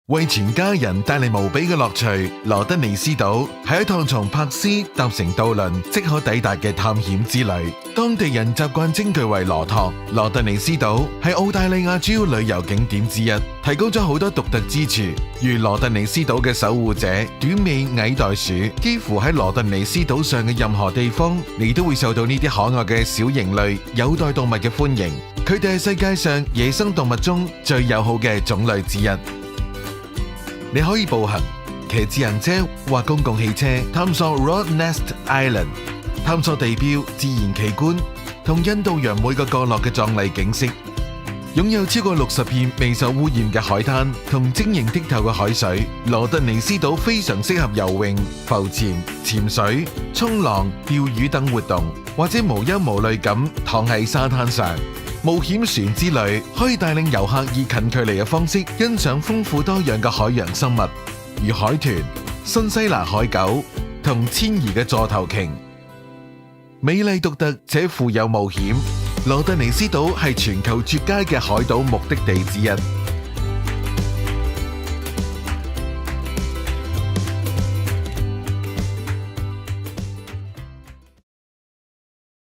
為全家人帶嚟無比嘅樂趣，羅德尼斯島係一趟從珀斯搭乘渡輪即可抵達嘅探險之旅。當地人習慣稱佢為羅托。羅德尼斯島係澳大利亞主要旅遊景點之一，提供咗好多獨特之處，如羅德尼斯島嘅守護者短尾矮袋鼠，幾乎喺羅德尼斯島上嘅任何地方，你都會受到呢啲可愛嘅小型類有袋動物嘅歡迎。佢哋係世界上野生動物中最友好嘅種類之一。你可以步行、騎自行車或公共汽車探索 Rottnest Island， 探索地標、自然奇觀同印度洋每個角落嘅壯麗景色。擁有超過60片未受污染嘅海灘同晶瑩剔透嘅海水，羅德尼斯島非常適合游泳、浮潛、潛水、衝浪、釣魚等活動，或者無憂無慮咁躺喺沙灘上。冒險船之旅可以帶領遊客以近距離嘅方式欣賞豐富多樣嘅海洋生物，如海豚、新西蘭海狗同遷移嘅座頭鯨。美麗獨特且富有冒險，羅德尼斯島係全球絕佳嘅海島目的地之一。